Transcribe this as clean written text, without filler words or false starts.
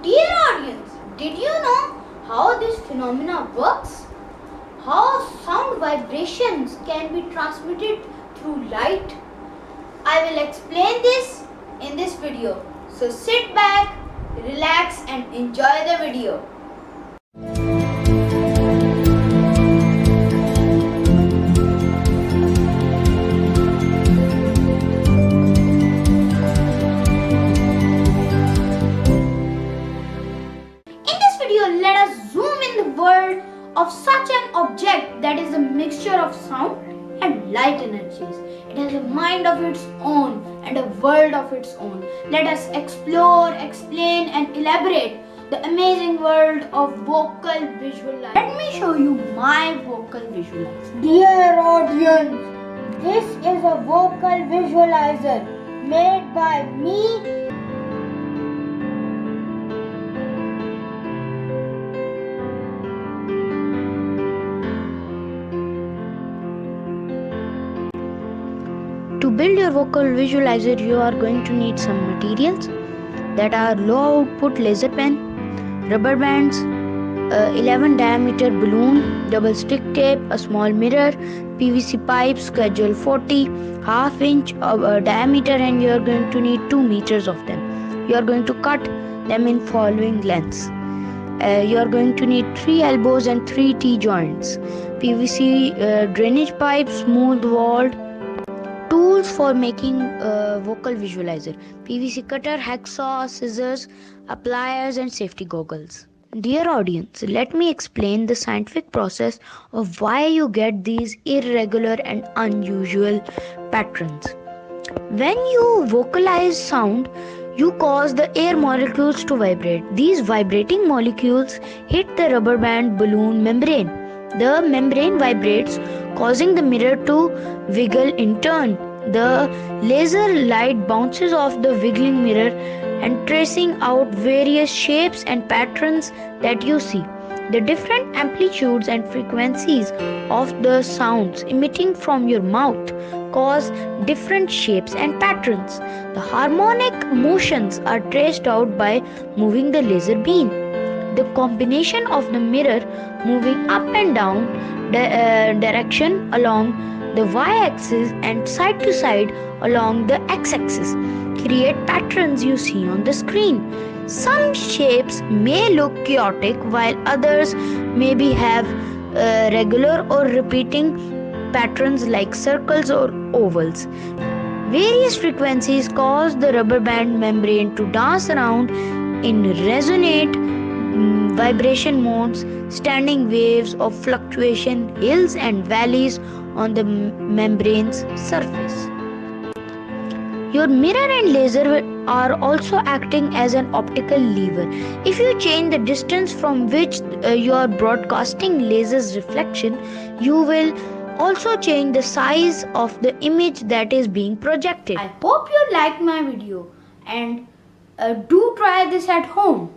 Dear audience, did you know how this phenomena works? How sound vibrations can be transmitted through light? I will explain this in this video. So sit back, relax and enjoy the video. In this video, let us zoom in the world of such an object that is a mixture of sound and light energies. It has a mind of its own and a world of its own. Let us explore, explain and elaborate the amazing world of vocal visualizer. Let me show you my vocal visualizer. Dear audience, this is a vocal visualizer made by me. To build your vocal visualizer, you are going to need some materials that are low output laser pen, rubber bands, 11 diameter balloon, double stick tape, a small mirror, PVC pipe, schedule 40, half inch diameter, and you are going to need 2 meters of them. You are going to cut them in following lengths. You are going to need 3 elbows and 3 T-joints, PVC drainage pipe, smooth walled. Tools for making vocal visualizer: PVC cutter, hacksaw, scissors, pliers and safety goggles. Dear audience, let me explain the scientific process of why you get these irregular and unusual patterns. When you vocalize sound, you cause the air molecules to vibrate. These vibrating molecules hit the rubber band balloon membrane. The membrane vibrates, causing the mirror to wiggle in turn. The laser light bounces off the wiggling mirror and tracing out various shapes and patterns that you see. The different amplitudes and frequencies of the sounds emitting from your mouth cause different shapes and patterns. The harmonic motions are traced out by moving the laser beam. The combination of the mirror moving up and down direction along the y-axis and side to side along the x-axis create patterns you see on the screen. Some shapes may look chaotic while others maybe have regular or repeating patterns like circles or ovals. Various frequencies cause the rubber band membrane to dance around in resonate vibration modes, standing waves of fluctuation, hills and valleys on the membrane's surface. Your mirror and laser are also acting as an optical lever. If you change the distance from which you are broadcasting laser's reflection, you will also change the size of the image that is being projected. I hope you liked my video and do try this at home.